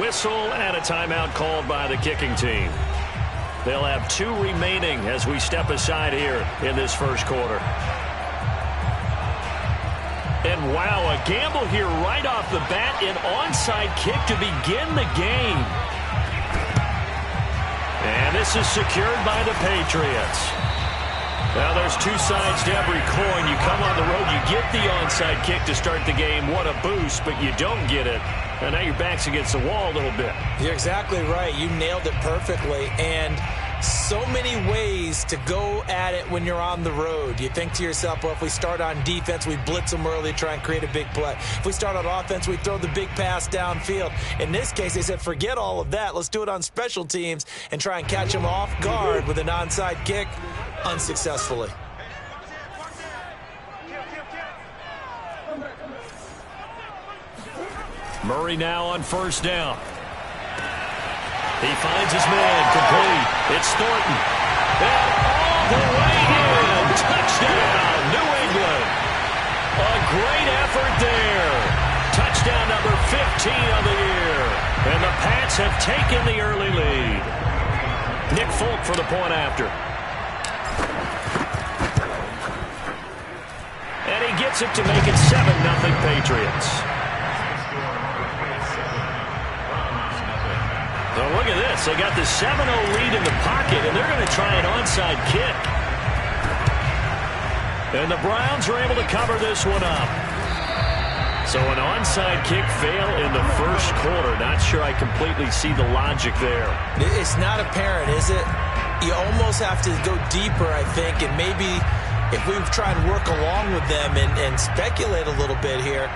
whistle and a timeout called by the kicking team. They'll have 2 remaining as we step aside here in this first quarter. And wow, a gamble here right off the bat, an onside kick to begin the game. And this is secured by the Patriots. Now there's 2 sides to every coin. You come on the road, you get the onside kick to start the game. What a boost, but you don't get it. And now your back's against the wall a little bit. You're exactly right. You nailed it perfectly. And so many ways to go at it when you're on the road. You think to yourself, well, if we start on defense, we blitz them early, try and create a big play. If we start on offense, we throw the big pass downfield. In this case, they said, forget all of that. Let's do it on special teams and try and catch them off guard with an onside kick unsuccessfully. Murray now on first down. He finds his man, complete. It's Thornton. And all the way in. Touchdown, New England. A great effort there. Touchdown number 15 of the year. And the Pats have taken the early lead. Nick Folk for the point after. And he gets it to make it 7-0 Patriots. So look at this. They got the 7-0 lead in the pocket, and they're going to try an onside kick. And the Browns are able to cover this one up. So an onside kick fail in the first quarter. Not sure I completely see the logic there. It's not apparent, is it? You almost have to go deeper, I think, and maybe if we try and work along with them and speculate a little bit here,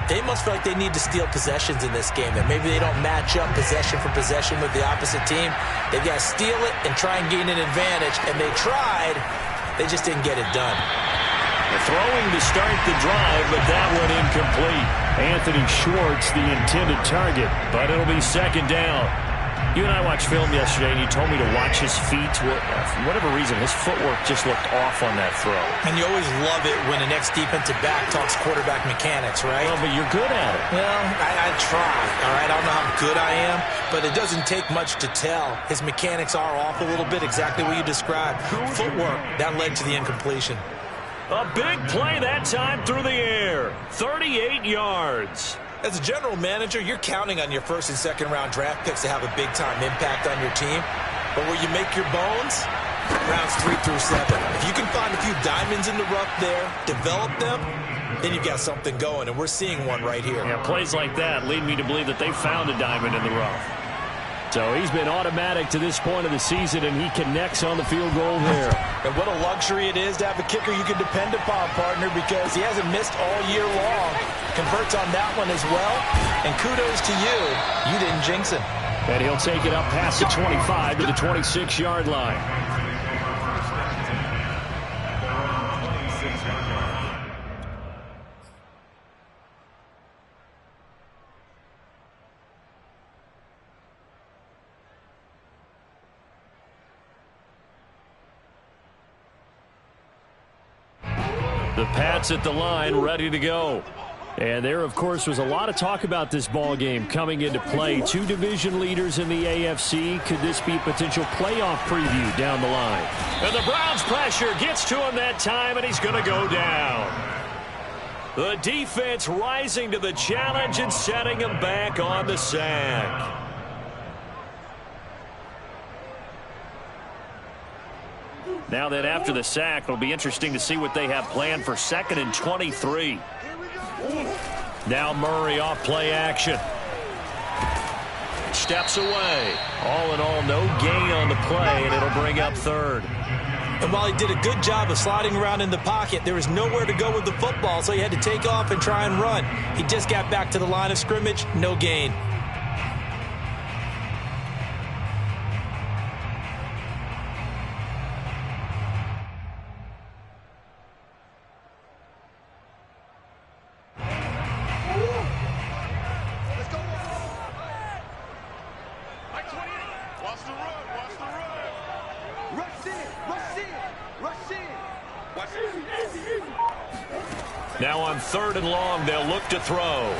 they must feel like they need to steal possessions in this game. That maybe they don't match up possession for possession with the opposite team. They've got to steal it and try and gain an advantage. And they tried. They just didn't get it done. Throwing to start the drive, but that one incomplete. Anthony Schwartz, the intended target, but it'll be second down. You and I watched film yesterday, and you told me to watch his feet. For whatever reason, his footwork just looked off on that throw. And you always love it when the next defensive back talks quarterback mechanics, right? Well, but you're good at it. Well, I try, all right? I don't know how good I am, but it doesn't take much to tell. His mechanics are off a little bit, exactly what you described. Footwork, that led to the incompletion. A big play that time through the air. 38 yards. As a general manager, you're counting on your first and second round draft picks to have a big-time impact on your team. But where you make your bones, rounds 3 through 7. If you can find a few diamonds in the rough there, develop them, then you've got something going, and we're seeing one right here. Yeah, plays like that lead me to believe that they found a diamond in the rough. So he's been automatic to this point of the season, and he connects on the field goal there. And what a luxury it is to have a kicker you can depend upon, partner, because he hasn't missed all year long. Converts on that one as well. And kudos to you. You didn't jinx him. And he'll take it up past the 25 to the 26-yard line. The Pats at the line, ready to go. And there, of course, was a lot of talk about this ball game coming into play. 2 division leaders in the AFC. Could this be a potential playoff preview down the line? And the Browns' pressure gets to him that time, and he's going to go down. The defense rising to the challenge and setting him back on the sack. Now that after the sack, it'll be interesting to see what they have planned for 2nd and 23. Now Murray off play action. Steps away. All in all, no gain on the play, and it'll bring up 3rd. And while he did a good job of sliding around in the pocket, there was nowhere to go with the football, so he had to take off and try and run. He just got back to the line of scrimmage, no gain. Now on 3rd and long, they'll look to throw.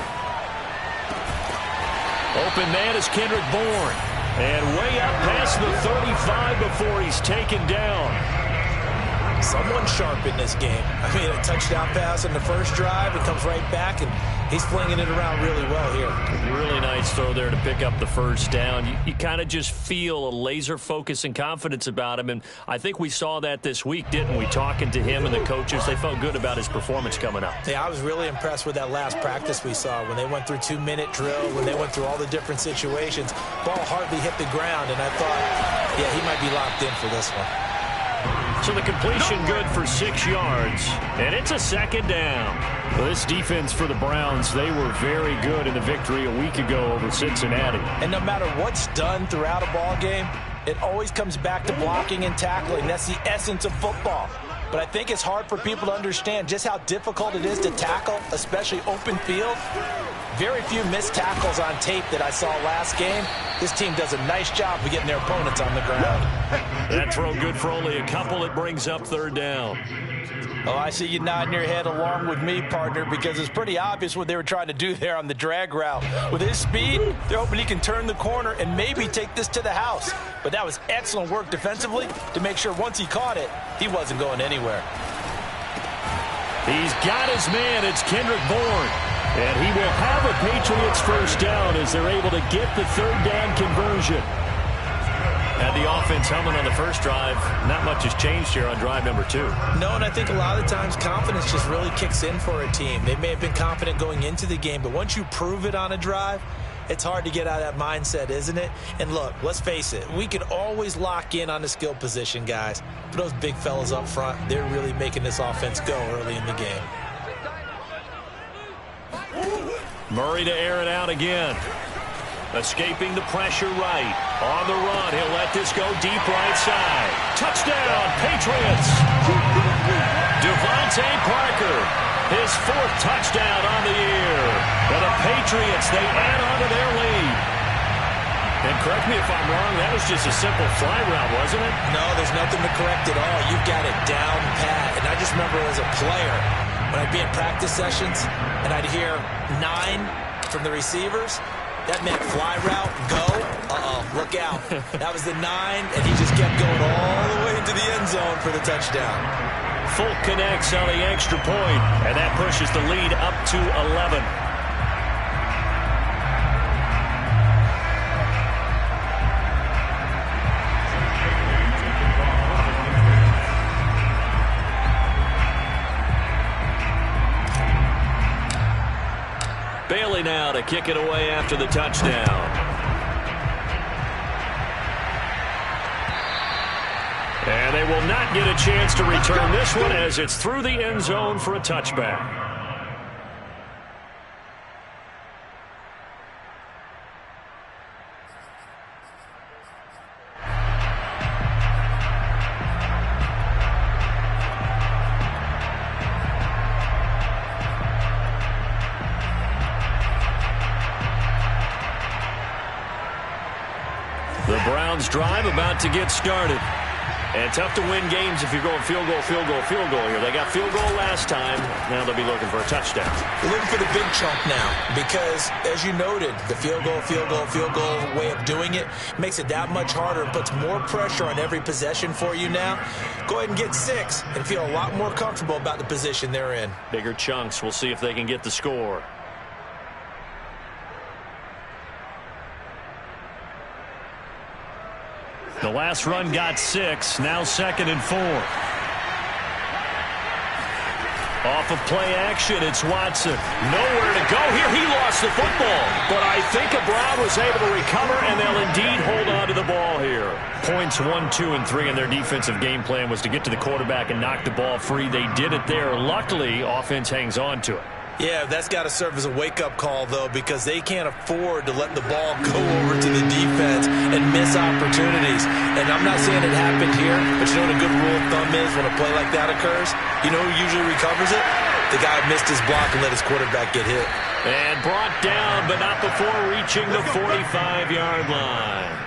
Open man is Kendrick Bourne. And way up past the 35 before he's taken down. Someone sharp in this game. I mean, a touchdown pass on the first drive. He comes right back, and he's flinging it around really well here. Really nice throw there to pick up the first down. You kind of just feel a laser focus and confidence about him, and I think we saw that this week, didn't we? Talking to him and the coaches, they felt good about his performance coming up. Yeah, I was really impressed with that last practice we saw when they went through 2-minute drill, when they went through all the different situations. Ball hardly hit the ground, and I thought, yeah, he might be locked in for this one. So the completion good for 6 yards, and it's a second down. Well, this defense for the Browns, they were very good in the victory a week ago over Cincinnati. And no matter what's done throughout a ball game, it always comes back to blocking and tackling. That's the essence of football. But I think it's hard for people to understand just how difficult it is to tackle, especially open field. Very few missed tackles on tape that I saw last game. This team does a nice job of getting their opponents on the ground. That throw good for only a couple. It brings up third down. Oh, I see you nodding your head along with me, partner, because it's pretty obvious what they were trying to do there on the drag route. With his speed, they're hoping he can turn the corner and maybe take this to the house. But that was excellent work defensively to make sure once he caught it, he wasn't going anywhere. He's got his man. It's Kendrick Bourne. And he will have a Patriots first down as they're able to get the third down conversion. Had the offense humming on the first drive. Not much has changed here on drive number 2. No, and I think a lot of times confidence just really kicks in for a team. They may have been confident going into the game, but once you prove it on a drive, it's hard to get out of that mindset, isn't it? And look, let's face it, we can always lock in on the skill position, guys. But those big fellas up front, they're really making this offense go early in the game. Murray to air it out again. Escaping the pressure right. On the run, he'll let this go deep right side. Touchdown, Patriots! Devontae Parker, his 4th touchdown on the year. And the Patriots, they add on to their lead. And correct me if I'm wrong, that was just a simple fly route, wasn't it? No, there's nothing to correct at all. You've got it down pat. And I just remember as a player, when I'd be in practice sessions and I'd hear 9 from the receivers, that meant fly route, go, look out. That was the 9, and he just kept going all the way into the end zone for the touchdown. Fulk connects on the extra point, and that pushes the lead up to 11. Bailey now to kick it away after the touchdown. And they will not get a chance to return this one as it's through the end zone for a touchback. The Browns drive about to get started. And tough to win games if you're going field goal, field goal, field goal here. They got field goal last time. Now they'll be looking for a touchdown. They're looking for the big chunk now because, as you noted, the field goal, field goal, field goal way of doing it makes it that much harder and puts more pressure on every possession for you now. Go ahead and get 6 and feel a lot more comfortable about the position they're in. Bigger chunks. We'll see if they can get the score. The last run got 6. Now 2nd and 4. Off of play action, it's Watson. Nowhere to go here. He lost the football. But I think Brown was able to recover, and they'll indeed hold on to the ball here. Points 1, 2, and 3 in their defensive game plan was to get to the quarterback and knock the ball free. They did it there. Luckily, offense hangs on to it. Yeah, that's got to serve as a wake-up call, though, because they can't afford to let the ball go over to the defense and miss opportunities. And I'm not saying it happened here, but you know what a good rule of thumb is when a play like that occurs? You know who usually recovers it? The guy who missed his block and let his quarterback get hit. And brought down, but not before reaching the 45-yard line.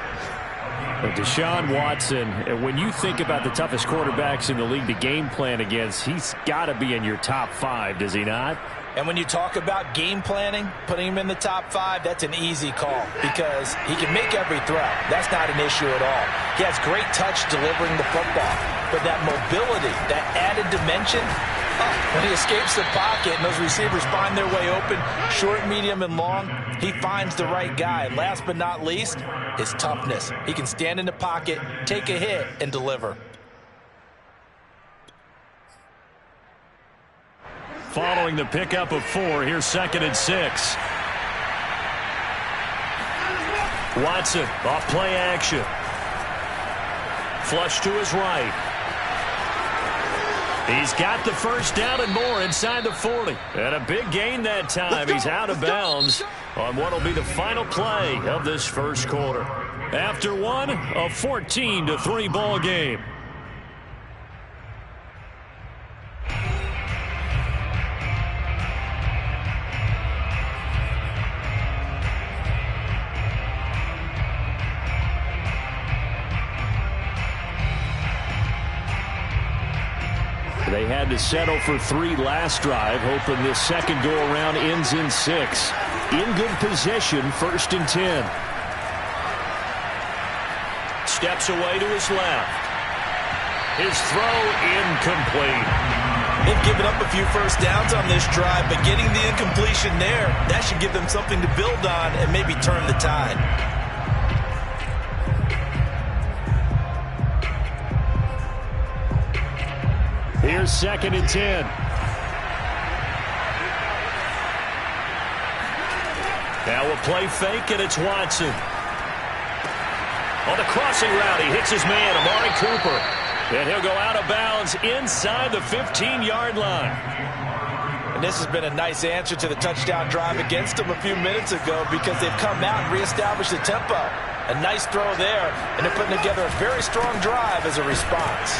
Deshawn Watson, when you think about the toughest quarterbacks in the league to game plan against, he's got to be in your top 5, does he not? And when you talk about game planning, putting him in the top 5, that's an easy call because he can make every throw. That's not an issue at all. He has great touch delivering the football. But that mobility, that added dimension, when he escapes the pocket and those receivers find their way open, short, medium, and long, he finds the right guy. Last but not least, his toughness. He can stand in the pocket, take a hit, and deliver. Following the pickup of 4, here's 2nd and 6. Watson, off play action. Flush to his right. He's got the first down and more inside the 40. And a big gain that time. He's out of bounds on what will be the final play of this first quarter. After one, a 14-3 ball game. They had to settle for 3 last drive, hoping this second go-around ends in 6. In good position, 1st and 10. Steps away to his left. His throw incomplete. They've given up a few first downs on this drive, but getting the incompletion there, that should give them something to build on and maybe turn the tide. Here's 2nd and 10. Now a play fake, and it's Watson. On the crossing route, he hits his man, Amari Cooper. And he'll go out of bounds inside the 15-yard line. And this has been a nice answer to the touchdown drive against them a few minutes ago because they've come out and reestablished the tempo. A nice throw there, and they're putting together a very strong drive as a response.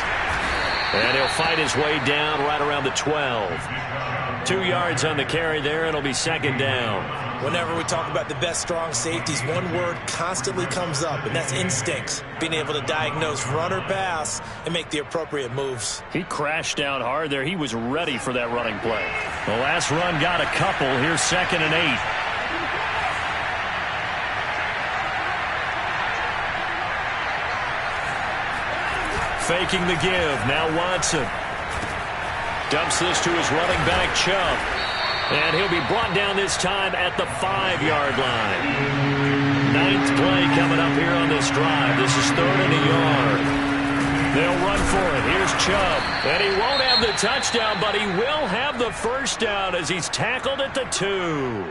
And he'll fight his way down right around the 12. 2 yards on the carry there, and it'll be 2nd down. Whenever we talk about the best strong safeties, one word constantly comes up, and that's instincts. Being able to diagnose run or pass and make the appropriate moves. He crashed down hard there. He was ready for that running play. The last run got a couple. Here's 2nd and 8. Faking the give. Now Watson. Dumps this to his running back, Chubb. And he'll be brought down this time at the 5-yard line. 9th play coming up here on this drive. This is 3rd and a yard. They'll run for it. Here's Chubb. And he won't have the touchdown, but he will have the first down as he's tackled at the 2.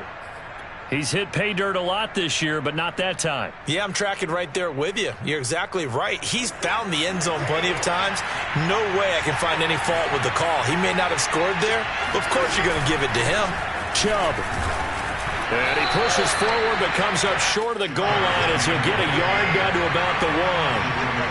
He's hit pay dirt a lot this year, but not that time. Yeah, I'm tracking right there with you. You're exactly right. He's found the end zone plenty of times. No way I can find any fault with the call. He may not have scored there, but of course you're going to give it to him. Chubb. And he pushes forward, but comes up short of the goal line as he'll get a yard down to about the 1.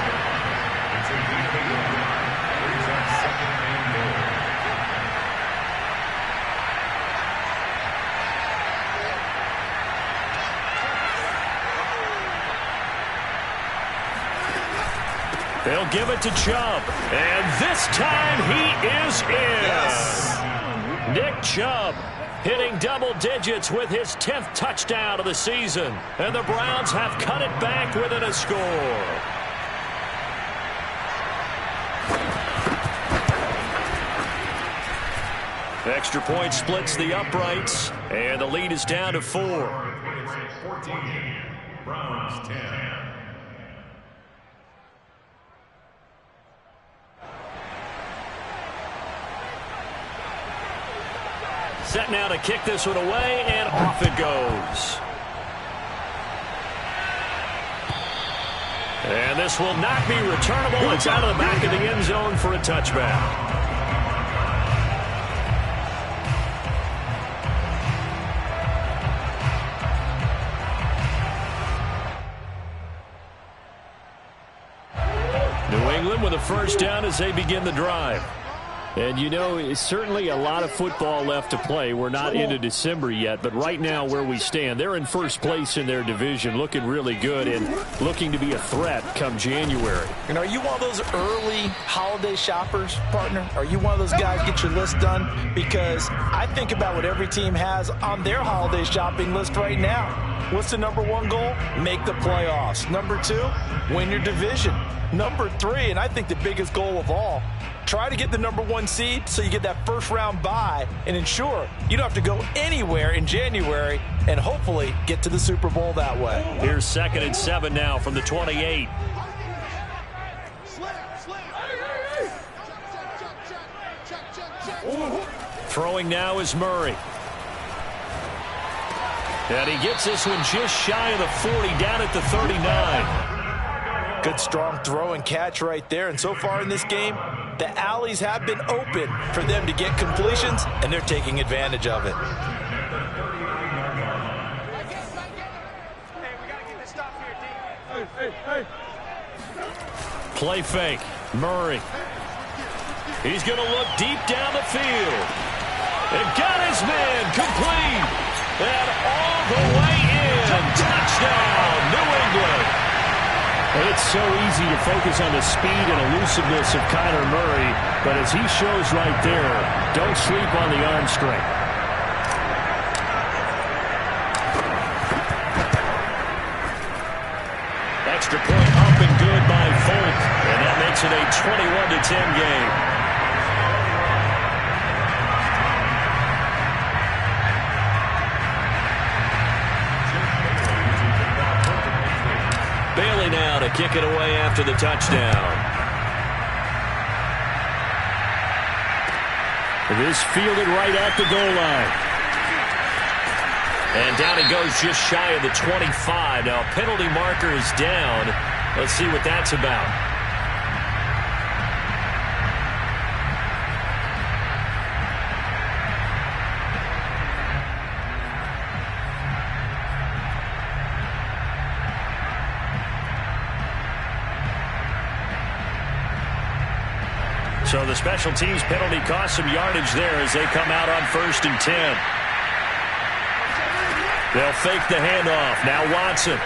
They'll give it to Chubb. And this time he is in. Yes. Nick Chubb hitting double digits with his 10th touchdown of the season. And the Browns have cut it back within a score. Extra point splits the uprights. And the lead is down to 4. 14, Browns 10. Set now to kick this one away, and off it goes. And this will not be returnable. It's out of the back of the end zone for a touchback. New England with a first down as they begin the drive. And, you know, it's certainly a lot of football left to play. We're not into December yet, but right now where we stand, they're in first place in their division, looking really good and looking to be a threat come January. And are you one of those early holiday shoppers, partner? Are you one of those guys get your list done? Because I think about what every team has on their holiday shopping list right now. What's the number one goal? Make the playoffs. Number two, win your division. Number three, and I think the biggest goal of all, try to get the number one seed so you get that first round bye and ensure you don't have to go anywhere in January and hopefully get to the Super Bowl that way. Here's 2nd and 7 now from the 28. Throwing now is Murray. And he gets this one just shy of the 40, down at the 39. Good strong throw and catch right there. And so far in this game, the alleys have been open for them to get completions, and they're taking advantage of it. Play fake. Murray. He's going to look deep down the field. And got his man complete. And all the way in. Touchdown, New England. It's so easy to focus on the speed and elusiveness of Kyler Murray, but as he shows right there, don't sleep on the arm strength. Extra point up and good by Folk, and that makes it a 21-10 game. Bailey now to kick it away after the touchdown. This fielded right at the goal line. And down it goes just shy of the 25. Now penalty marker is down. Let's see what that's about. So the special teams penalty cost some yardage there as they come out on 1st and 10. They'll fake the handoff. Now Watson.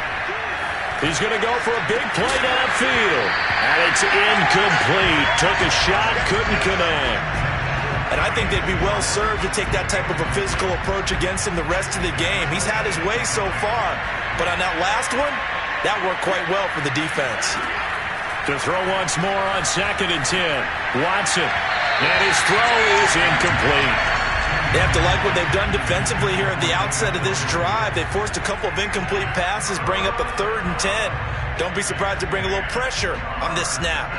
He's going to go for a big play downfield. And it's incomplete. Took a shot, couldn't connect. And I think they'd be well served to take that type of a physical approach against him the rest of the game. He's had his way so far. But on that last one, that worked quite well for the defense. To throw once more on 2nd and 10. Watson. And his throw is incomplete. They have to like what they've done defensively here at the outset of this drive. They forced a couple of incomplete passes, bring up a 3rd and 10. Don't be surprised to bring a little pressure on this snap.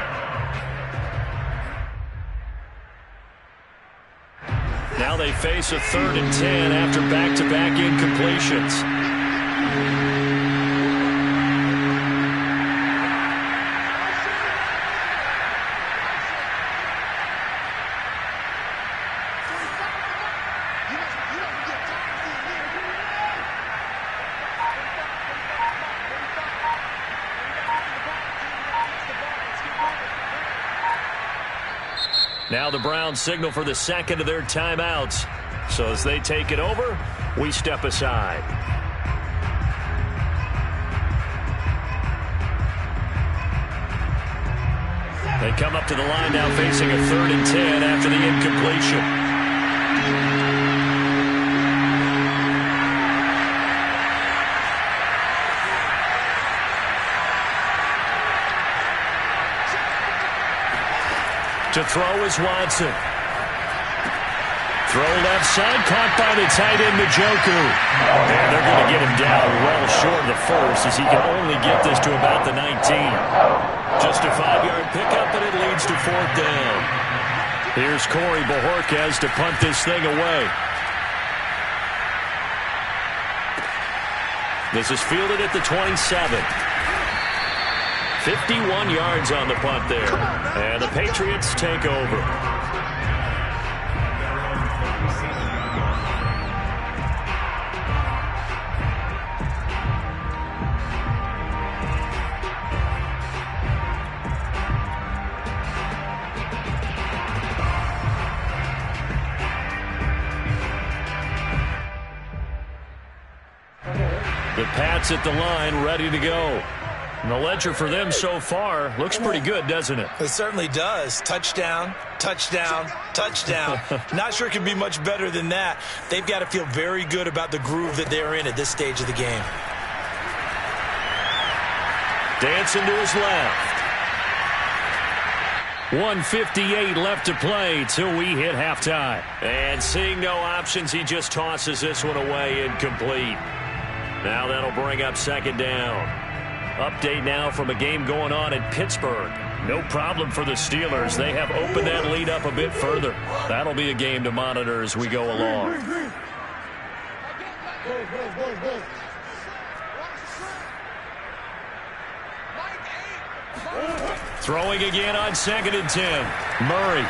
Now they face a 3rd and 10 after back-to-back incompletions. Now the Browns signal for the 2nd of their timeouts. So as they take it over, we step aside. They come up to the line now facing a 3rd and 10 after the incompletion. To throw is Watson. Throw left side, caught by the tight end, Njoku. And they're going to get him down well short of the first as he can only get this to about the 19. Just a 5-yard pickup, and it leads to 4th down. Here's Corey Bojorquez to punt this thing away. This is fielded at the 27. 51 yards on the punt there. And the Patriots take over. The Pats at the line, ready to go. And the ledger for them so far looks pretty good, doesn't it? It certainly does. Touchdown, touchdown, touchdown. Not sure it can be much better than that. They've got to feel very good about the groove that they're in at this stage of the game. Dancing to his left. 1:58 left to play till we hit halftime. And seeing no options, he just tosses this one away incomplete. Now that'll bring up second down. Update now from a game going on in Pittsburgh. No problem for the Steelers. They have opened that lead up a bit further. That'll be a game to monitor as we go along. Throwing again on 2nd and 10. Murray.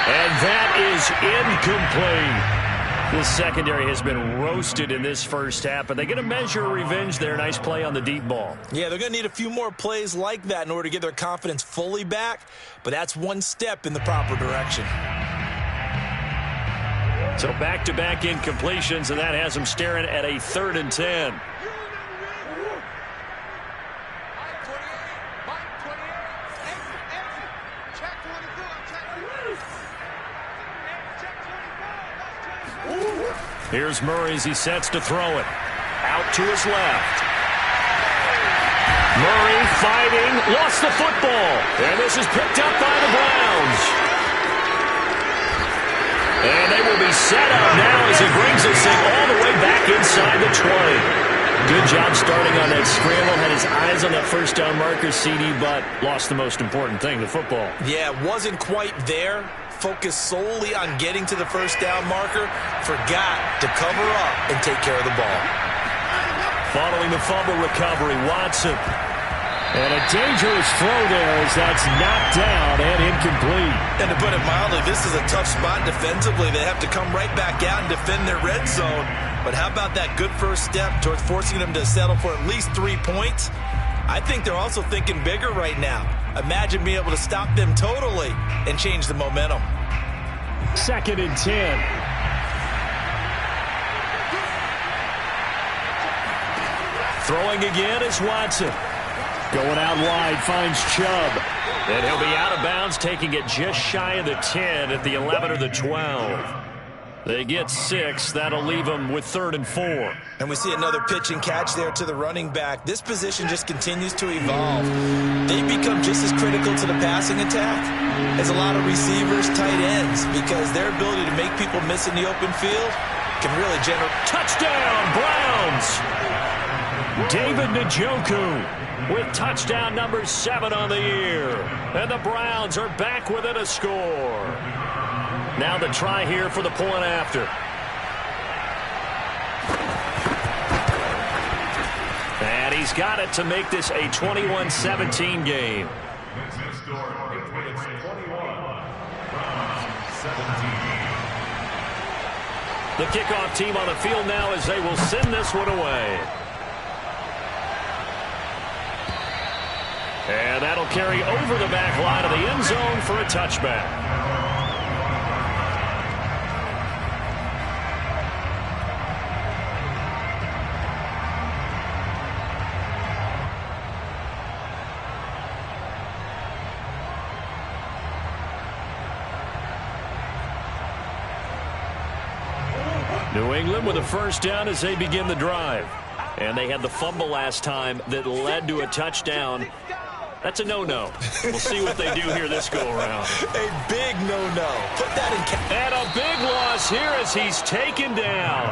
And that is incomplete. This secondary has been roasted in this first half, but they're going to measure revenge there. Nice play on the deep ball. Yeah, they're going to need a few more plays like that in order to get their confidence fully back, but that's one step in the proper direction. So back-to-back incompletions, and that has them staring at a 3rd and 10. Here's Murray as he sets to throw it. Out to his left. Murray fighting, lost the football. And this is picked up by the Browns. And they will be set up now as he brings this thing all the way back inside the 20. Good job starting on that scramble. Had his eyes on that first down marker, CD, but lost the most important thing, the football. Yeah, wasn't quite there. Focused solely on getting to the first down marker, forgot to cover up and take care of the ball. Following the fumble recovery, Watson. And a dangerous throw there as that's knocked down and incomplete. And to put it mildly, this is a tough spot defensively. They have to come right back out and defend their red zone. But how about that good first step towards forcing them to settle for at least 3 points? I think they're also thinking bigger right now. Imagine being able to stop them totally and change the momentum. 2nd and 10. Throwing again is Watson. Going out wide, finds Chubb. And he'll be out of bounds, taking it just shy of the 10 at the 11 or the 12. They get 6. That'll leave them with 3rd and 4. And we see another pitch and catch there to the running back. This position just continues to evolve. They become just as critical to the passing attack as a lot of receivers, tight ends, because their ability to make people miss in the open field can really generate. Touchdown, Browns! David Njoku with touchdown number 7 on the year. And the Browns are back within a score. Now the try here for the point after. And he's got it to make this a 21-17 game. The kickoff team on the field now as they will send this one away. And that'll carry over the back line of the end zone for a touchback. New England with a first down as they begin the drive. And they had the fumble last time that led to a touchdown. That's a no-no. We'll see what they do here this go-around. A big no-no. Put that in. And a big loss here as he's taken down.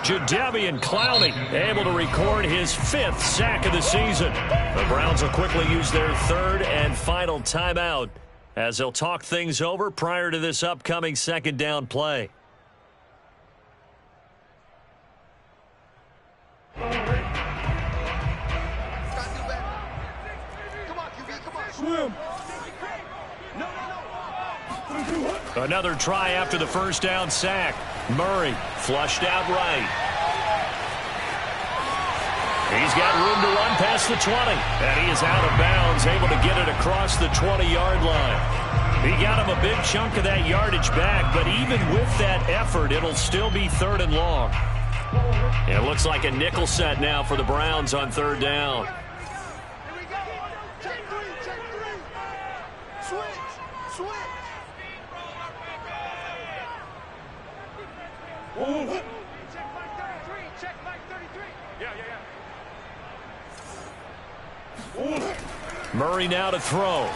Jadeveon Clowney able to record his 5th sack of the season. The Browns will quickly use their 3rd and final timeout as they'll talk things over prior to this upcoming second down play. Another try after the first down sack. Murray flushed out right. He's got room to run past the 20. And he is out of bounds, able to get it across the 20-yard line. He got him a big chunk of that yardage back, but even with that effort, it'll still be 3rd and long. It looks like a nickel set now for the Browns on third down. Murray now to throw.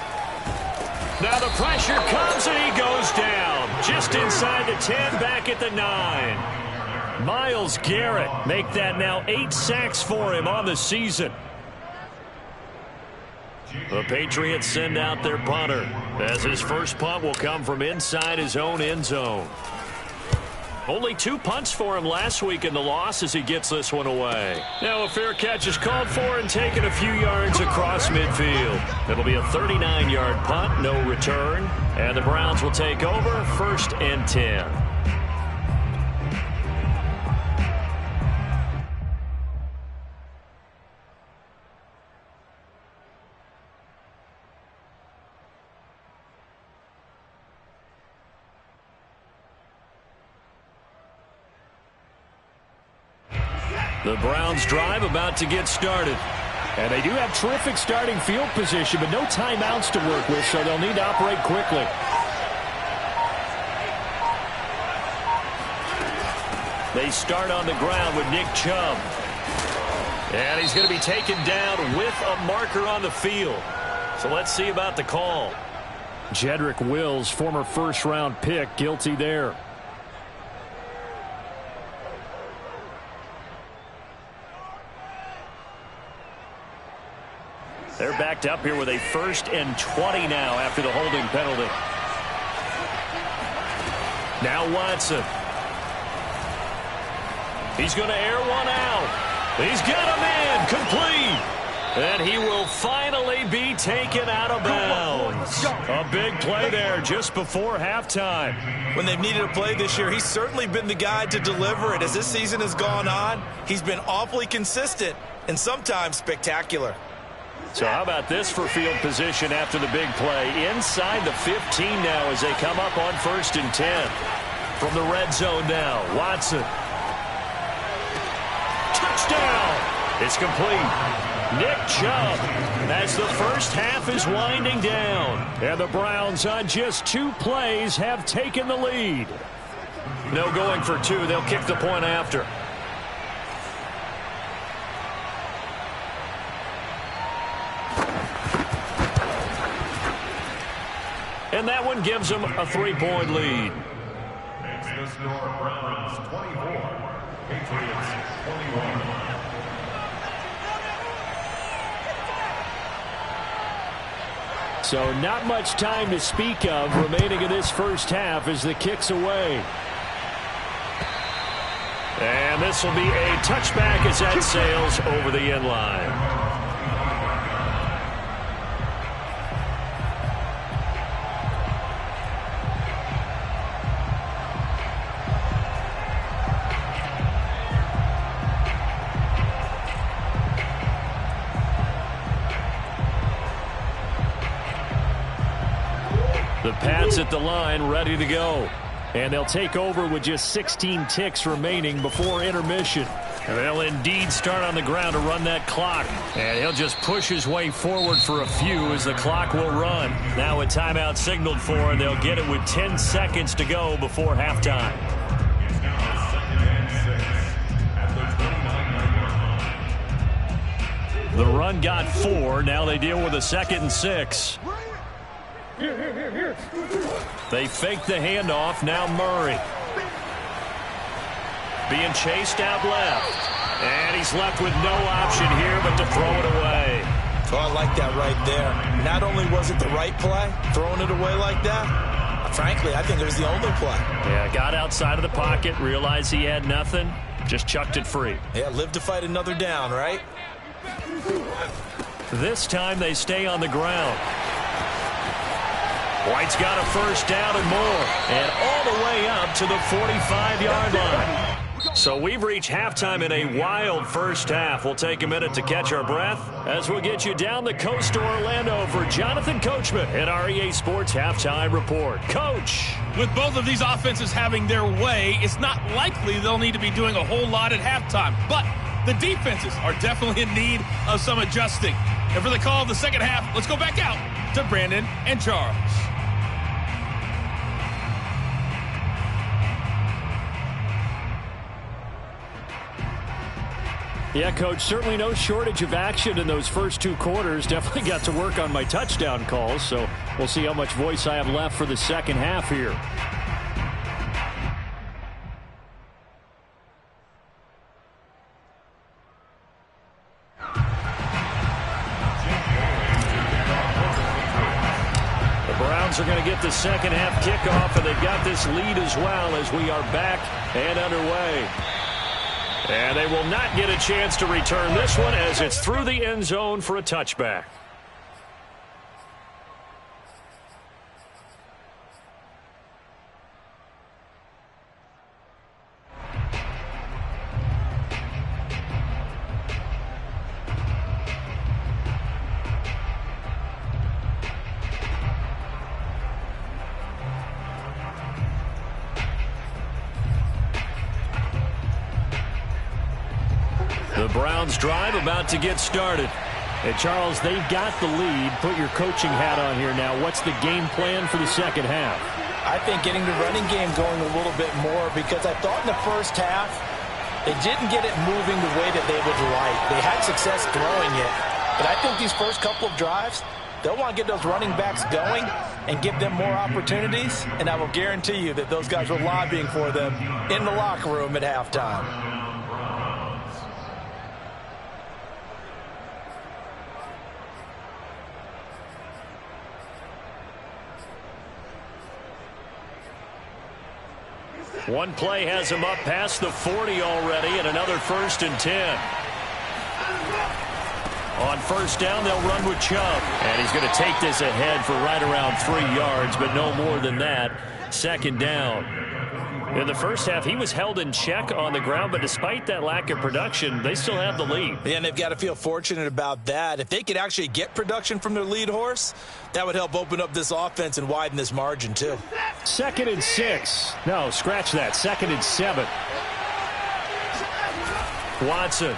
Now the pressure comes and he goes down. Just inside the 10, back at the 9. Myles Garrett make that now 8 sacks for him on the season. The Patriots send out their punter as his first punt will come from inside his own end zone. Only 2 punts for him last week in the loss as he gets this one away. Now a fair catch is called for and taken a few yards across midfield. It'll be a 39-yard punt, no return. And the Browns will take over 1st and 10. The Browns drive about to get started. And they do have terrific starting field position, but no timeouts to work with, so they'll need to operate quickly. They start on the ground with Nick Chubb. And he's going to be taken down with a marker on the field. So let's see about the call. Jedrick Wills, former first-round pick, guilty there. They're backed up here with a 1st and 20 now after the holding penalty. Now Watson. He's going to air one out. He's got a man complete. And he will finally be taken out of bounds. A big play there just before halftime. When they've needed a play this year, he's certainly been the guy to deliver it. As this season has gone on, he's been awfully consistent and sometimes spectacular. So how about this for field position after the big play? Inside the 15 now as they come up on 1st and 10. From the red zone now, Watson. Touchdown! It's complete. Nick Chubb as the first half is winding down. And the Browns on just 2 plays have taken the lead. No going for 2. They'll kick the point after. And that one gives them a 3-point lead. Makes the score Browns 24, Patriots 21. So not much time to speak of remaining in this first half as the kick's away. And this will be a touchback as that sails over the end line. The Pats at the line ready to go. And they'll take over with just 16 ticks remaining before intermission. And they'll indeed start on the ground to run that clock. And he'll just push his way forward for a few as the clock will run. Now a timeout signaled for, and they'll get it with 10 seconds to go before halftime. It's now 2nd and 6 at the 29-yard line. The run got 4. Now they deal with a 2nd and 6. They fake the handoff. Now Murray. Being chased out left. And he's left with no option here but to throw it away. Oh, I like that right there. Not only was it the right play, throwing it away like that, frankly, I think it was the only play. Yeah, got outside of the pocket, realized he had nothing, just chucked it free. Yeah, live to fight another down, right? This time they stay on the ground. White's got a first down and more. And all the way up to the 45-yard line. So we've reached halftime in a wild first half. We'll take a minute to catch our breath as we'll get you down the coast to Orlando for Jonathan Coachman at our EA Sports Halftime Report. Coach. With both of these offenses having their way, it's not likely they'll need to be doing a whole lot at halftime. But the defenses are definitely in need of some adjusting. And for the call of the second half, let's go back out to Brandon and Charles. Yeah, Coach, certainly no shortage of action in those first two quarters. Definitely got to work on my touchdown calls, so we'll see how much voice I have left for the second half here. The Browns are going to get the second half kickoff, and they've got this lead as well as we are back and underway. And they will not get a chance to return this one as it's through the end zone for a touchback. The Browns drive about to get started. And Charles, they've got the lead. Put your coaching hat on here now. What's the game plan for the second half? I think getting the running game going a little bit more, because I thought in the first half they didn't get it moving the way that they would like. They had success throwing it. But I think these first couple of drives, they'll want to get those running backs going and give them more opportunities. And I will guarantee you that those guys were lobbying for them in the locker room at halftime. One play has him up past the 40 already, and another 1st and 10. On first down, they'll run with Chubb. And he's going to take this ahead for right around 3 yards, but no more than that. Second down. In the first half, he was held in check on the ground, but despite that lack of production, they still have the lead. Yeah, and they've got to feel fortunate about that. If they could actually get production from their lead horse, that would help open up this offense and widen this margin, too. 2nd and 6. No, scratch that. 2nd and 7. Watson.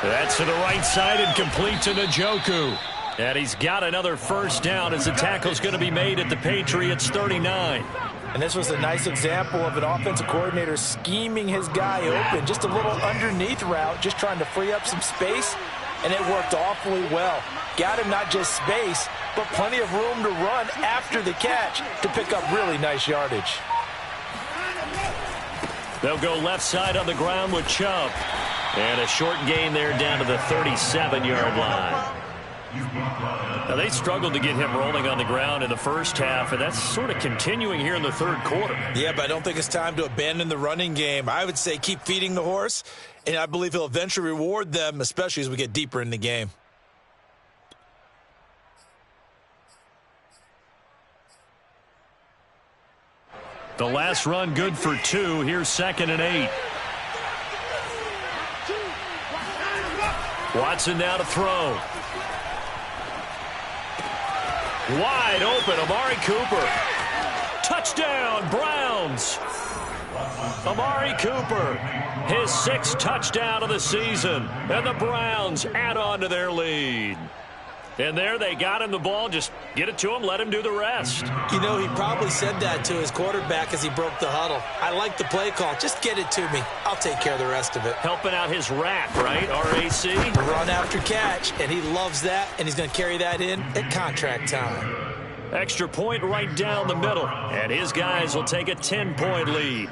That's to the right side and complete to Njoku. And he's got another first down as the tackle's going to be made at the Patriots 39. And this was a nice example of an offensive coordinator scheming his guy open. Just a little underneath route, just trying to free up some space, and it worked awfully well. Got him not just space, but plenty of room to run after the catch to pick up really nice yardage. They'll go left side on the ground with Chubb. And a short gain there down to the 37-yard line. Now, they struggled to get him rolling on the ground in the first half, and that's sort of continuing here in the third quarter. Yeah, but I don't think it's time to abandon the running game. I would say keep feeding the horse, and I believe he'll eventually reward them, especially as we get deeper in the game. The last run good for 2. Here's 2nd and 8. Watson now to throw. Wide open, Amari Cooper. Touchdown, Browns. Amari Cooper, his 6th touchdown of the season. And the Browns add on to their lead. And there they got him the ball. Just get it to him, let him do the rest. You know, he probably said that to his quarterback as he broke the huddle. I like the play call. Just get it to me. I'll take care of the rest of it. Helping out his rack, right? R-A-C? Run after catch, and he loves that, and he's going to carry that in at contract time. Extra point right down the middle. And his guys will take a 10-point lead.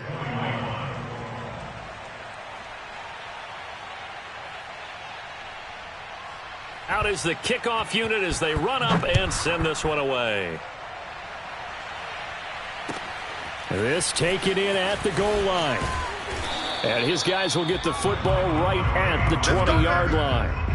Out is the kickoff unit as they run up and send this one away. This taken in at the goal line. And his guys will get the football right at the 20-yard line.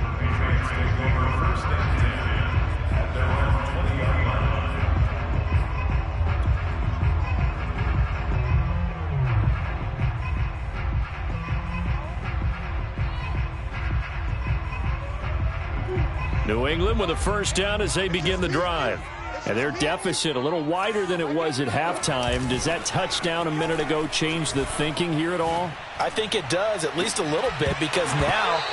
New England with a first down as they begin the drive. And their deficit a little wider than it was at halftime. Does that touchdown a minute ago change the thinking here at all? I think it does, at least a little bit, because now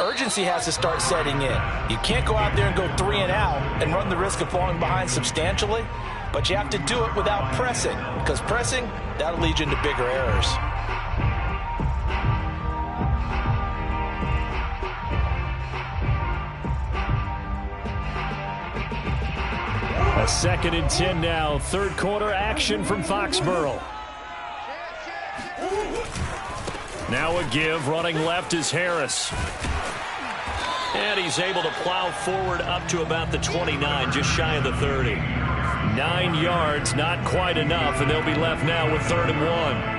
urgency has to start setting in. You can't go out there and go 3 and out and run the risk of falling behind substantially, but you have to do it without pressing, because pressing, that'll lead you into bigger errors. A 2nd and 10 now. Third quarter action from Foxborough. Now a give. Running left is Harris. And he's able to plow forward up to about the 29, just shy of the 30. 9 yards, not quite enough, and they'll be left now with 3rd and 1.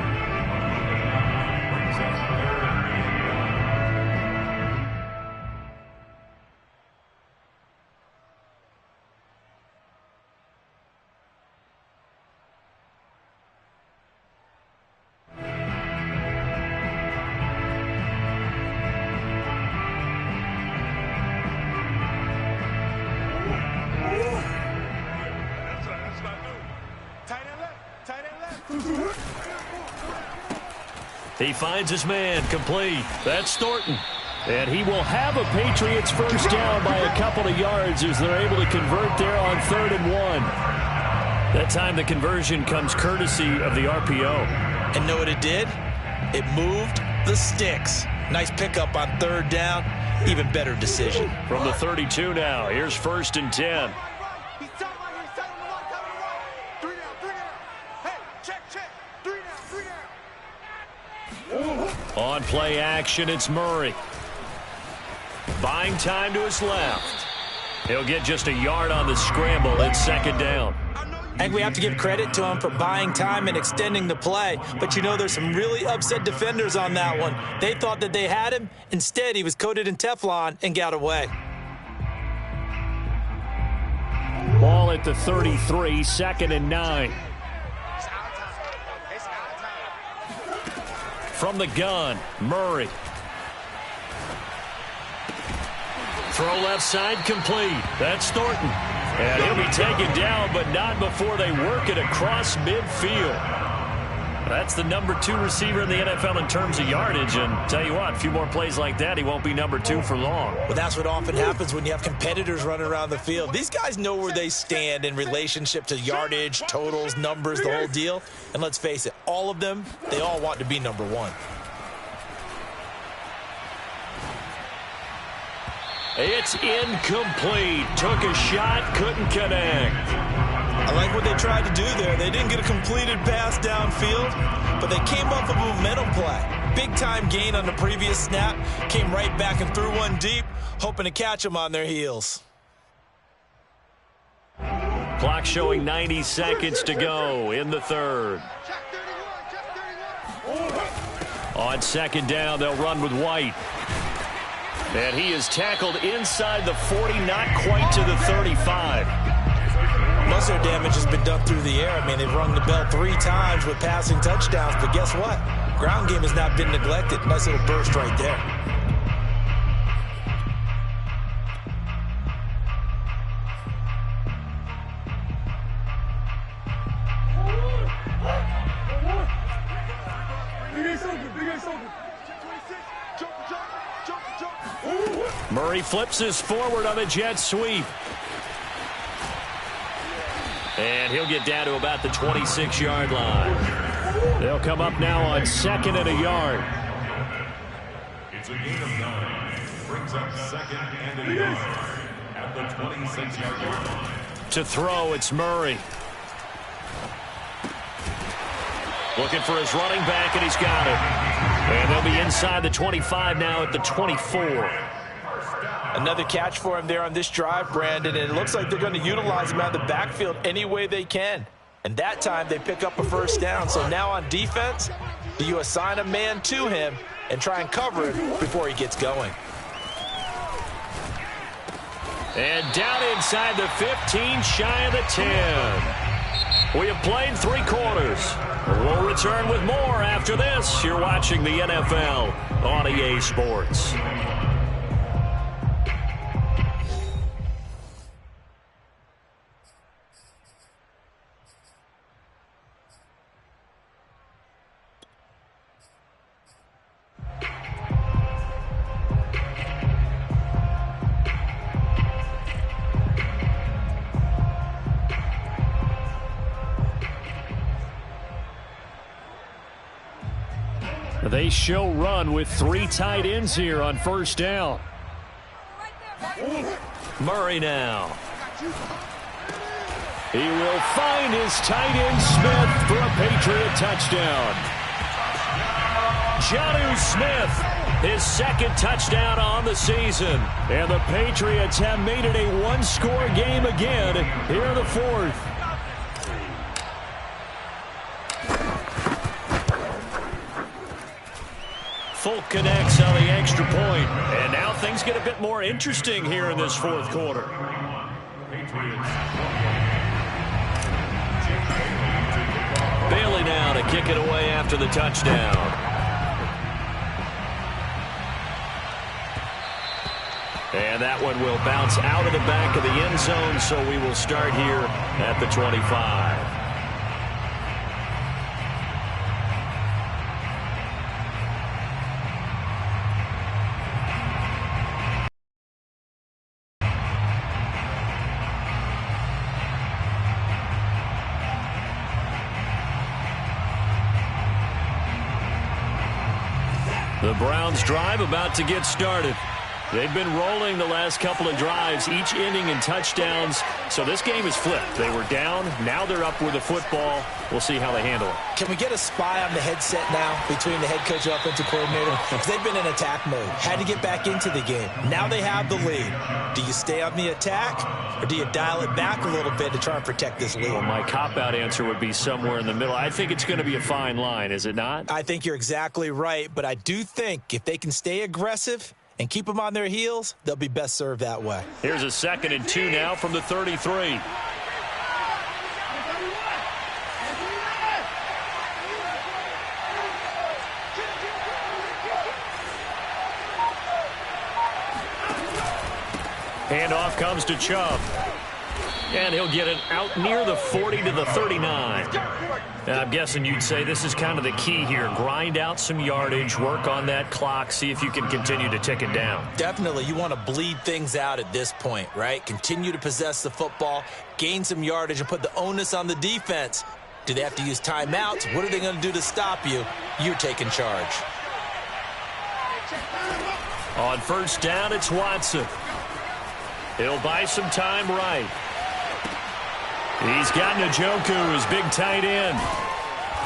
He finds his man, complete. That's Thornton. And he will have a Patriots first down by a couple of yards as they're able to convert there on 3rd and 1. That time the conversion comes courtesy of the RPO. And know what it did? It moved the sticks. Nice pickup on 3rd down. Even better decision. From the 32 now, here's 1st and 10. On play action, it's Murray. Buying time to his left. He'll get just a yard on the scramble. It's 2nd down. I think we have to give credit to him for buying time and extending the play. But, you know, there's some really upset defenders on that one. They thought that they had him. Instead, he was coated in Teflon and got away. Ball at the 33, 2nd and 9. From the gun, Murray. Throw left side complete. That's Thornton. And he'll be taken down, but not before they work it across midfield. That's the number 2 receiver in the NFL in terms of yardage. And tell you what, a few more plays like that, he won't be number 2 for long. Well, that's what often happens when you have competitors running around the field. These guys know where they stand in relationship to yardage, totals, numbers, the whole deal. And let's face it, all of them, they all want to be number 1. It's incomplete. Took a shot, couldn't connect. I like what they tried to do there. They didn't get a completed pass downfield, but they came up with a momentum play. Big-time gain on the previous snap. Came right back and threw one deep, hoping to catch them on their heels. Clock showing 90 seconds to go in the 3rd. On 2nd down, they'll run with White. And he is tackled inside the 40, not quite to the 35. Most of their damage has been done through the air. I mean, they've rung the bell 3 times with passing touchdowns, but guess what? Ground game has not been neglected. Nice little burst right there. Murray flips this forward on the jet sweep. And he'll get down to about the 26-yard line. They'll come up now on 2nd and a yard. It's a gain of 9. Brings up 2nd and a yard at the 26-yard line. To throw, it's Murray. Looking for his running back, and he's got it. And they'll be inside the 25 now at the 24. Another catch for him there on this drive, Brandon, and it looks like they're going to utilize him out of the backfield any way they can. And that time they pick up a first down. So now on defense, do you assign a man to him and try and cover it before he gets going? And down inside the 15, shy of the 10. We have played 3 quarters. We'll return with more after this. You're watching the NFL on EA Sports. They show run with 3 tight ends here on first down. Murray now. He will find his tight end Smith for a Patriot touchdown. Jonnu Smith, his second touchdown on the season. And the Patriots have made it a one-score game again here in the fourth. Folk connects on the extra point. And now things get a bit more interesting here in this fourth quarter. Bailey now to kick it away after the touchdown. And that one will bounce out of the back of the end zone, so we will start here at the 25. The Browns drive about to get started. They've been rolling the last couple of drives, each ending in touchdowns. So this game is flipped. They were down. Now they're up with the football. We'll see how they handle it. Can we get a spy on the headset now between the head coach and offensive coordinator? Because they've been in attack mode. Had to get back into the game. Now they have the lead. Do you stay on the attack, or do you dial it back a little bit to try and protect this lead? Well, my cop-out answer would be somewhere in the middle. I think it's going to be a fine line, is it not? I think you're exactly right, but I do think if they can stay aggressive and keep them on their heels, they'll be best served that way. Here's a 2nd and 2 now from the 33. Handoff comes to Chubb. And he'll get it out near the 40 to the 39. And I'm guessing you'd say this is kind of the key here. Grind out some yardage, work on that clock, see if you can continue to tick it down. Definitely. You want to bleed things out at this point, right? Continue to possess the football, gain some yardage, and put the onus on the defense. Do they have to use timeouts? What are they going to do to stop you? You're taking charge. On first down, it's Watson. He'll buy some time right. He's got Njoku, his big tight end.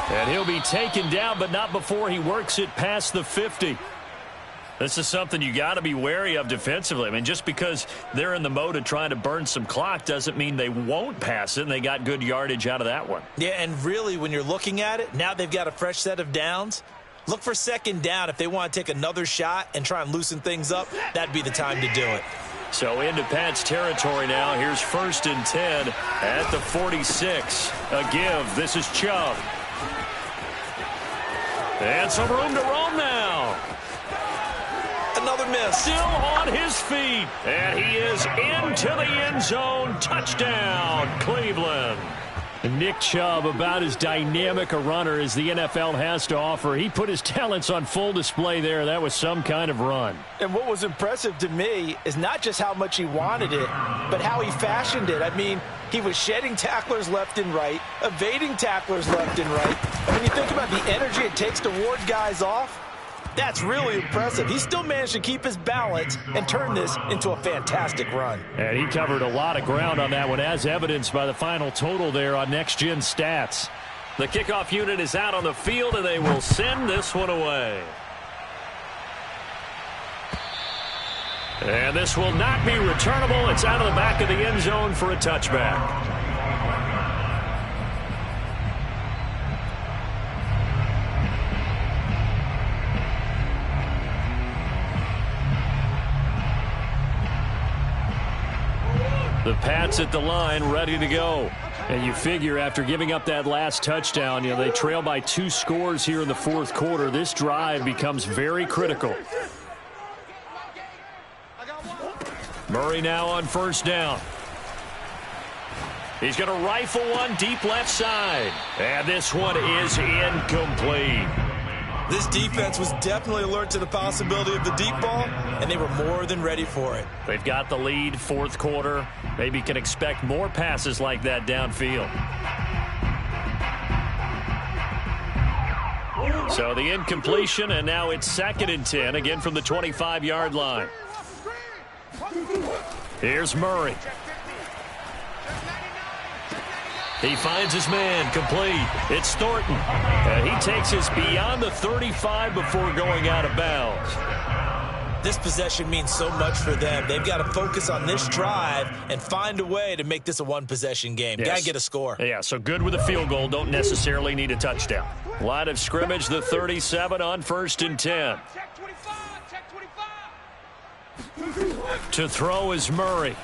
And he'll be taken down, but not before he works it past the 50. This is something you got to be wary of defensively. I mean, just because they're in the mode of trying to burn some clock doesn't mean they won't pass it, and they got good yardage out of that one. Yeah, and really, when you're looking at it, now they've got a fresh set of downs. Look for 2nd down. If they want to take another shot and try and loosen things up, that'd be the time to do it. So into Pat's territory now. Here's 1st and 10 at the 46. A give. This is Chubb. And some room to roam now. Another miss. Still on his feet. And he is into the end zone. Touchdown, Cleveland. Nick Chubb, about as dynamic a runner as the NFL has to offer. He put his talents on full display there. That was some kind of run. And what was impressive to me is not just how much he wanted it, but how he fashioned it. I mean, he was shedding tacklers left and right, evading tacklers left and right. And when you think about the energy it takes to ward guys off, that's really impressive. He still managed to keep his balance and turn this into a fantastic run. And he covered a lot of ground on that one, as evidenced by the final total there on Next Gen Stats. The kickoff unit is out on the field, and they will send this one away. And this will not be returnable. It's out of the back of the end zone for a touchback. The Pats at the line, ready to go. And you figure after giving up that last touchdown, they trail by 2 scores here in the fourth quarter. This drive becomes very critical. Murray now on first down. He's going to rifle one deep left side. And this one is incomplete. This defense was definitely alert to the possibility of the deep ball, and they were more than ready for it. They've got the lead, fourth quarter. Maybe can expect more passes like that downfield. So the incompletion, and now it's 2nd and 10, again from the 25-yard line. Here's Murray. He finds his man, complete. It's Thornton. And he takes us beyond the 35 before going out of bounds. This possession means so much for them. They've got to focus on this drive and find a way to make this a one-possession game. Yes. Got to get a score. Yeah, so good with a field goal. Don't necessarily need a touchdown. Line of scrimmage, the 37 on 1st and 10. Check 25. Check 25. To throw is Murray.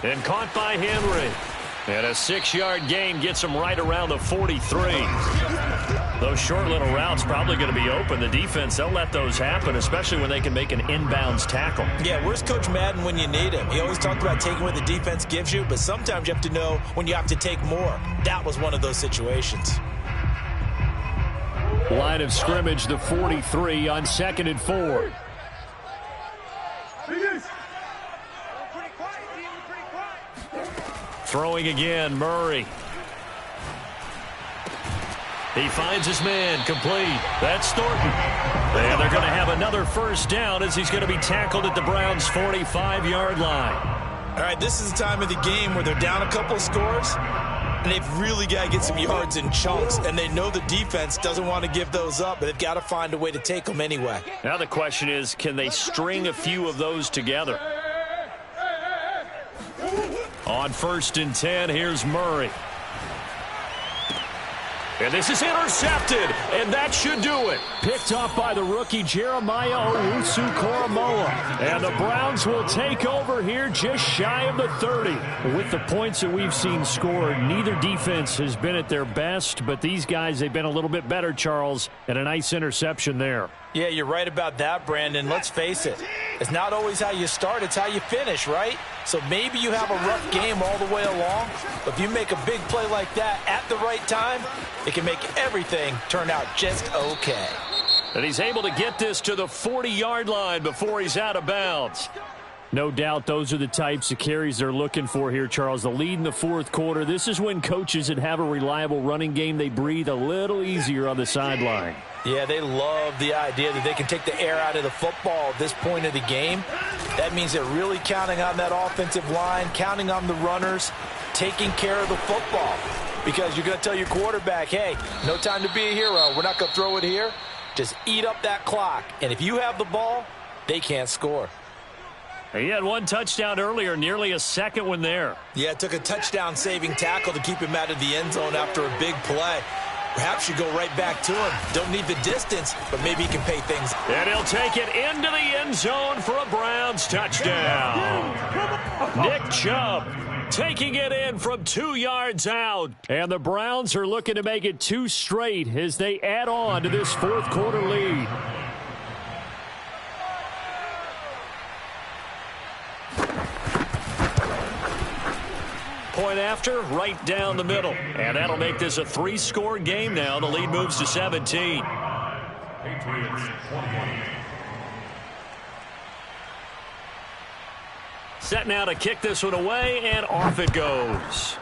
And caught by Henry. And a 6-yard gain gets him right around the 43. Those short little routes probably going to be open. The defense, they'll let those happen, especially when they can make an inbounds tackle. Yeah, where's Coach Madden when you need him? He always talked about taking what the defense gives you, but sometimes you have to know when you have to take more. That was one of those situations. Line of scrimmage, the 43 on 2nd and 4. Throwing again, Murray. He finds his man, complete. That's Thornton. And they're going to have another first down as he's going to be tackled at the Browns' 45-yard line. All right, this is the time of the game where they're down a couple of scores, and they've really got to get some yards in chunks, and they know the defense doesn't want to give those up, but they've got to find a way to take them anyway. Now the question is, can they string a few of those together? On 1st and 10, here's Murray. And this is intercepted, and that should do it. Picked off by the rookie Jeremiah Owusu-Koramoah. And the Browns will take over here just shy of the 30. With the points that we've seen scored, neither defense has been at their best, but these guys, they've been a little bit better, Charles, and a nice interception there. Yeah, you're right about that, Brandon. Let's face it. It's not always how you start, it's how you finish, right? So maybe you have a rough game all the way along, but if you make a big play like that at the right time, it can make everything turn out just okay. And he's able to get this to the 40-yard line before he's out of bounds. No doubt those are the types of carries they're looking for here, Charles. The lead in the 4th quarter. This is when coaches that have a reliable running game, they breathe a little easier on the sideline. Yeah, they love the idea that they can take the air out of the football at this point of the game. That means they're really counting on that offensive line, counting on the runners, taking care of the football. Because you're going to tell your quarterback, hey, no time to be a hero. We're not going to throw it here. Just eat up that clock. And if you have the ball, they can't score. He had one touchdown earlier, nearly a second one there. Yeah, it took a touchdown-saving tackle to keep him out of the end zone after a big play. Perhaps you go right back to him. Don't need the distance, but maybe he can pay things. And he'll take it into the end zone for a Browns touchdown. Nick Chubb taking it in from 2 yards out. And the Browns are looking to make it 2 straight as they add on to this 4th quarter lead. Point after, right down the middle. And that'll make this a 3-score game now. The lead moves to 17. Patriots 28. Set now to kick this one away, and off it goes.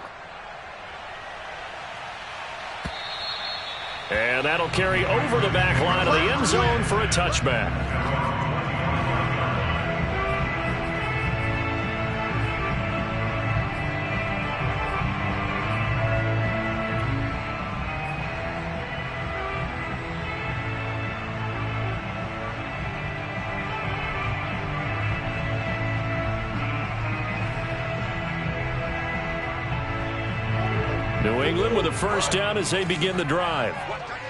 And that'll carry over the back line of the end zone for a touchback. New England with a first down as they begin the drive.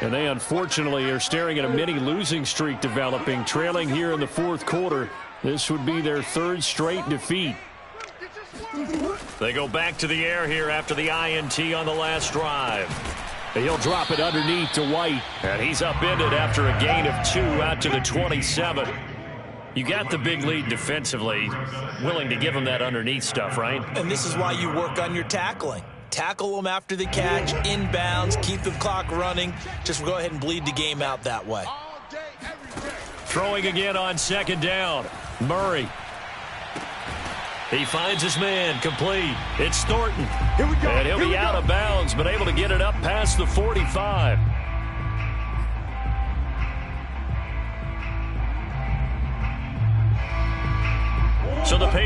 And they unfortunately are staring at a mini losing streak developing, trailing here in the 4th quarter. This would be their 3rd straight defeat. They go back to the air here after the INT on the last drive. He'll drop it underneath to White. And he's upended after a gain of 2 out to the 27. You got the big lead defensively, willing to give him that underneath stuff, right? And this is why you work on your tackling. Tackle them after the catch, inbounds, keep the clock running. Just go ahead and bleed the game out that way. Throwing again on 2nd down. Murray. He finds his man, complete. It's Thornton. Here we go. And he'll be out of bounds, but able to get it up past the 45.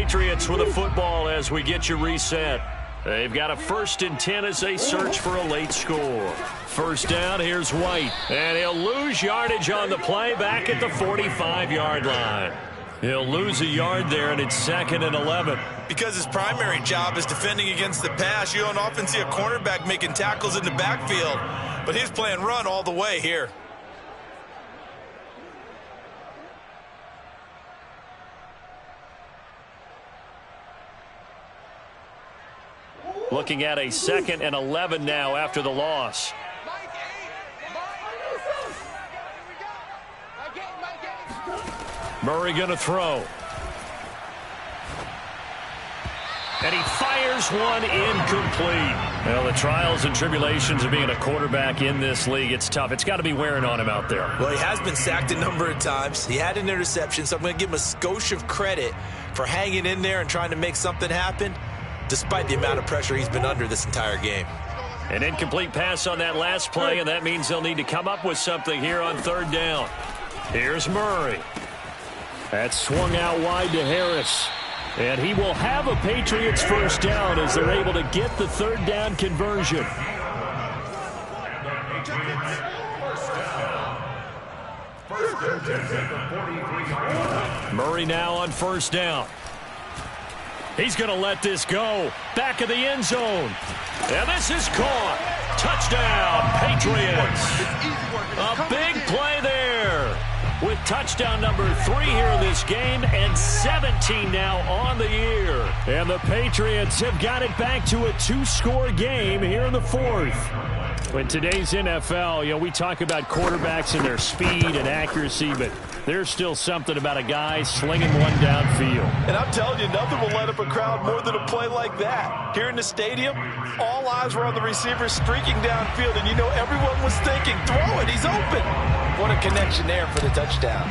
Patriots with a football as we get you reset. They've got a 1st and 10 as they search for a late score. First down, here's White. And he'll lose yardage on the play back at the 45-yard line. He'll lose a yard there, and it's 2nd and 11. Because his primary job is defending against the pass, you don't often see a cornerback making tackles in the backfield. But he's playing run all the way here. Looking at a 2nd and 11 now after the loss. Murray going to throw. And he fires one incomplete. Well, the trials and tribulations of being a quarterback in this league, it's tough. It's got to be wearing on him out there. Well, he has been sacked a number of times. He had an interception, so I'm going to give him a skosh of credit for hanging in there and trying to make something happen, despite the amount of pressure he's been under this entire game. An incomplete pass on that last play, and that means they'll need to come up with something here on 3rd down. Here's Murray. That's swung out wide to Harris. And he will have a Patriots 1st down as they're able to get the 3rd down conversion. Murray now on 1st down. He's going to let this go. Back of the end zone. And this is caught. Touchdown, Patriots. A big play there. With touchdown number 3 here in this game and 17 now on the year. And the Patriots have got it back to a 2-score game here in the 4th. In today's NFL, we talk about quarterbacks and their speed and accuracy, but there's still something about a guy slinging one downfield. And I'm telling you, nothing will light up a crowd more than a play like that. Here in the stadium, all eyes were on the receiver streaking downfield, and everyone was thinking, throw it, he's open. What a connection there for the touchdown.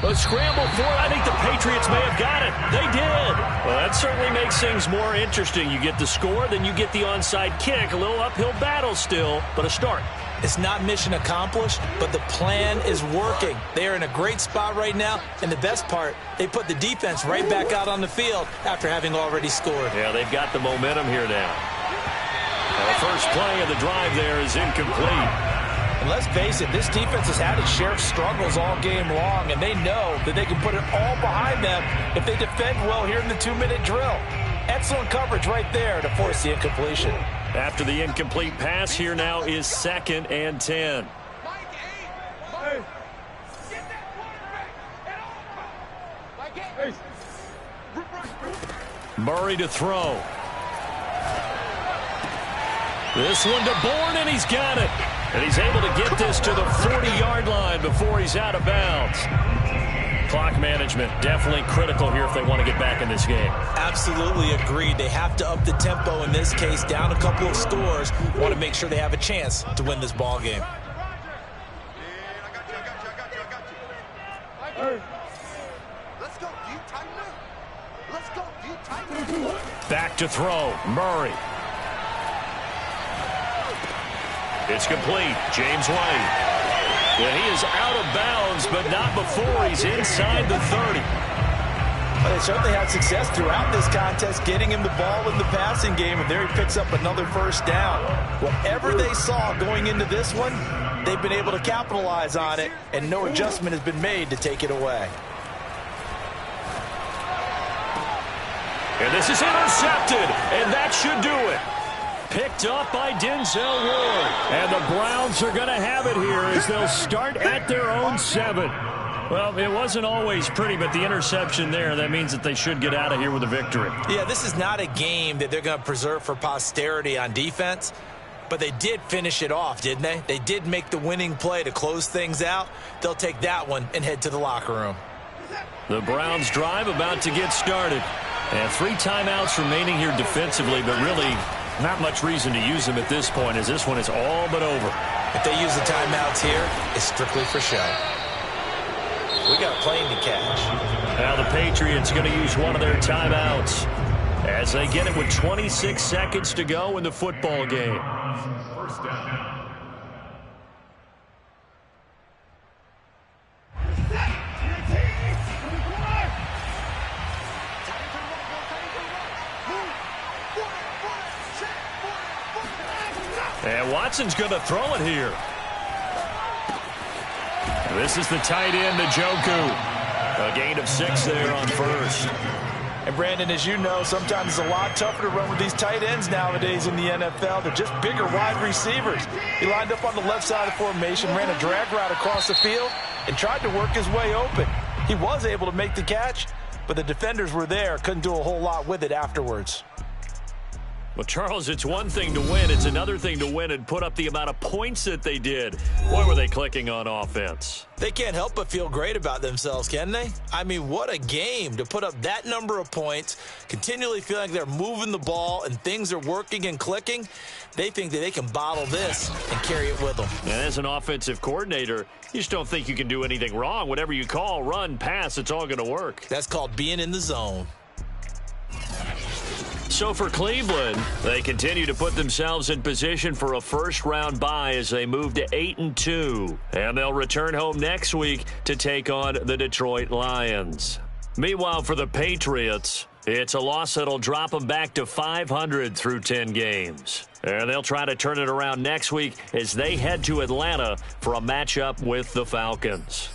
A scramble for it. I think the Patriots may have got it. They did. Well, that certainly makes things more interesting. You get the score, then you get the onside kick. A little uphill battle still, but a start. It's not mission accomplished, but the plan is working. They are in a great spot right now, and the best part, they put the defense right back out on the field after having already scored. Yeah, they've got the momentum here now. Well, the first play of the drive there is incomplete. And let's face it, this defense has had its share of struggles all game long, and they know that they can put it all behind them if they defend well here in the 2-minute drill. Excellent coverage right there to force the incompletion. After the incomplete pass, here now is 2nd and 10. Murray to throw. This one to Bourne, and he's got it. And he's able to get this to the 40-yard line before he's out of bounds. Clock management definitely critical here if they want to get back in this game. Absolutely agreed. They have to up the tempo in this case, down a couple of scores. Want to make sure they have a chance to win this ball game. Back to throw. Murray. It's complete. James White. Yeah, he is out of bounds, but not before he's inside the 30. Well, they certainly had success throughout this contest, getting him the ball in the passing game, and there he picks up another 1st down. Whatever they saw going into this one, they've been able to capitalize on it, and no adjustment has been made to take it away. And this is intercepted, and that should do it. Picked up by Denzel Ward. And the Browns are going to have it here as they'll start at their own 7. Well, it wasn't always pretty, but the interception there, that means that they should get out of here with a victory. Yeah, this is not a game that they're going to preserve for posterity on defense, but they did finish it off, didn't they? They did make the winning play to close things out. They'll take that one and head to the locker room. The Browns drive about to get started. And 3 timeouts remaining here defensively, but really not much reason to use them at this point as this one is all but over. If they use the timeouts here, it's strictly for show. We got a plane to catch. Now the Patriots going to use one of their timeouts as they get it with 26 seconds to go in the football game. First down. And Watson's going to throw it here. This is the tight end, Njoku. A gain of 6 there on first. And, Brandon, as you know, sometimes it's a lot tougher to run with these tight ends nowadays in the NFL. They're just bigger wide receivers. He lined up on the left side of formation, ran a drag route across the field, and tried to work his way open. He was able to make the catch, but the defenders were there, couldn't do a whole lot with it afterwards. Well, Charles, it's one thing to win. It's another thing to win and put up the amount of points that they did. Boy, were they clicking on offense. They can't help but feel great about themselves, can they? I mean, what a game to put up that number of points, continually feeling like they're moving the ball and things are working and clicking. They think that they can bottle this and carry it with them. And as an offensive coordinator, you just don't think you can do anything wrong. Whatever you call, run, pass, it's all going to work. That's called being in the zone. So for Cleveland, they continue to put themselves in position for a first-round bye as they move to 8-2. And they'll return home next week to take on the Detroit Lions. Meanwhile, for the Patriots, it's a loss that'll drop them back to 500 through 10 games. And they'll try to turn it around next week as they head to Atlanta for a matchup with the Falcons.